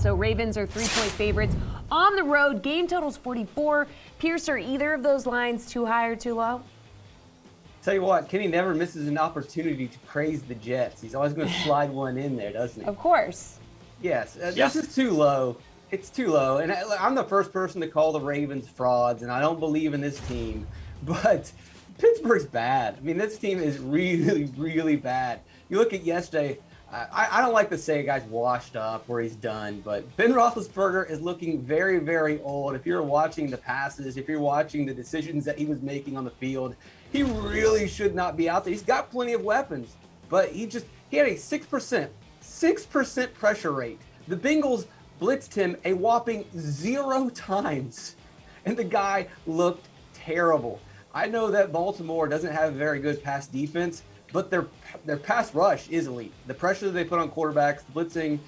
So Ravens are 3-point favorites on the road. Game total's 44. Pearce, are either of those lines too high or too low? Tell you what, Kenny never misses an opportunity to praise the Jets. He's always going to slide one in there, doesn't he? Of course. Yes, this is too low. It's too low. And I'm the first person to call the Ravens frauds, and I don't believe in this team. But Pittsburgh's bad. I mean, this team is really, really bad. You look at yesterday, I don't like to say a guy's washed up or he's done, but Ben Roethlisberger is looking very, very old. If you're watching the passes, if you're watching the decisions that he was making on the field, he really should not be out there. He's got plenty of weapons, but he had a 6% pressure rate. The Bengals blitzed him a whopping 0 times, and the guy looked terrible. I know that Baltimore doesn't have a very good pass defense, but their pass rush is elite. The pressure that they put on quarterbacks, the blitzing,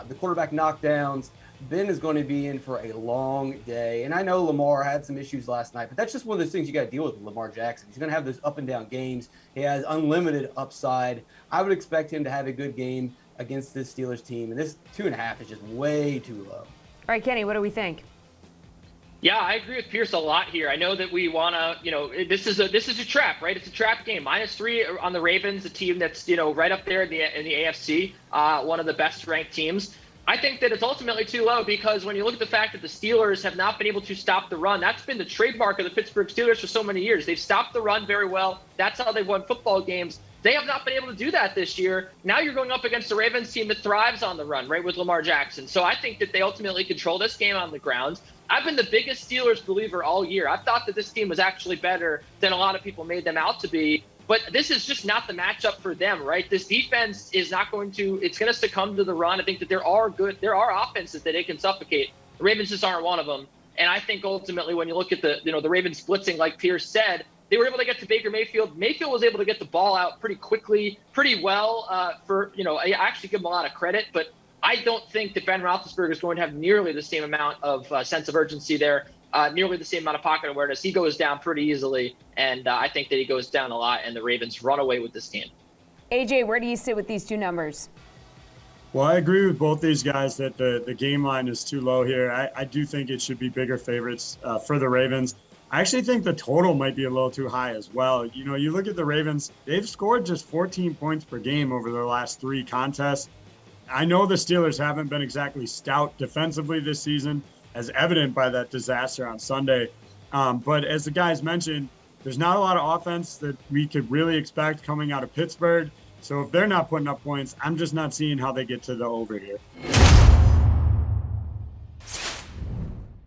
the quarterback knockdowns, Ben is going to be in for a long day. And I know Lamar had some issues last night, but that's just one of those things you got to deal with Lamar Jackson. He's going to have those up and down games. He has unlimited upside. I would expect him to have a good game against this Steelers team. And this 2.5 is just way too low. All right, Kenny, what do we think? Yeah, I agree with Pearce a lot here. I know that we want to, this is a trap, right? It's a trap game. -3 on the Ravens, a team that's, right up there in the AFC, one of the best ranked teams. I think that it's ultimately too low because when you look at the fact that the Steelers have not been able to stop the run, that's been the trademark of the Pittsburgh Steelers for so many years. They've stopped the run very well. That's how they've won football games. They have not been able to do that this year. Now you're going up against a Ravens team that thrives on the run, right, with Lamar Jackson. So I think that they ultimately control this game on the ground. I've been the biggest Steelers believer all year. I thought that this team was actually better than a lot of people made them out to be. But this is just not the matchup for them, right? This defense is not going to – it's going to succumb to the run. I think that there are offenses that it can suffocate. The Ravens just aren't one of them. And I think ultimately when you look at the Ravens blitzing, like Pearce said, they were able to get to Baker Mayfield. Mayfield was able to get the ball out pretty quickly, pretty well I actually give him a lot of credit. But I don't think that Ben Roethlisberger is going to have nearly the same amount of sense of urgency there. Nearly the same amount of pocket awareness. He goes down pretty easily, and I think that he goes down a lot, and the Ravens run away with this team. AJ, where do you sit with these two numbers? Well, I agree with both these guys that the game line is too low here. I do think it should be bigger favorites for the Ravens. I actually think the total might be a little too high as well. You look at the Ravens, they've scored just 14 points per game over their last 3 contests. I know the Steelers haven't been exactly stout defensively this season, as evident by that disaster on Sunday. But as the guys mentioned, there's not a lot of offense that we could really expect coming out of Pittsburgh. So if they're not putting up points, I'm just not seeing how they get to the over here.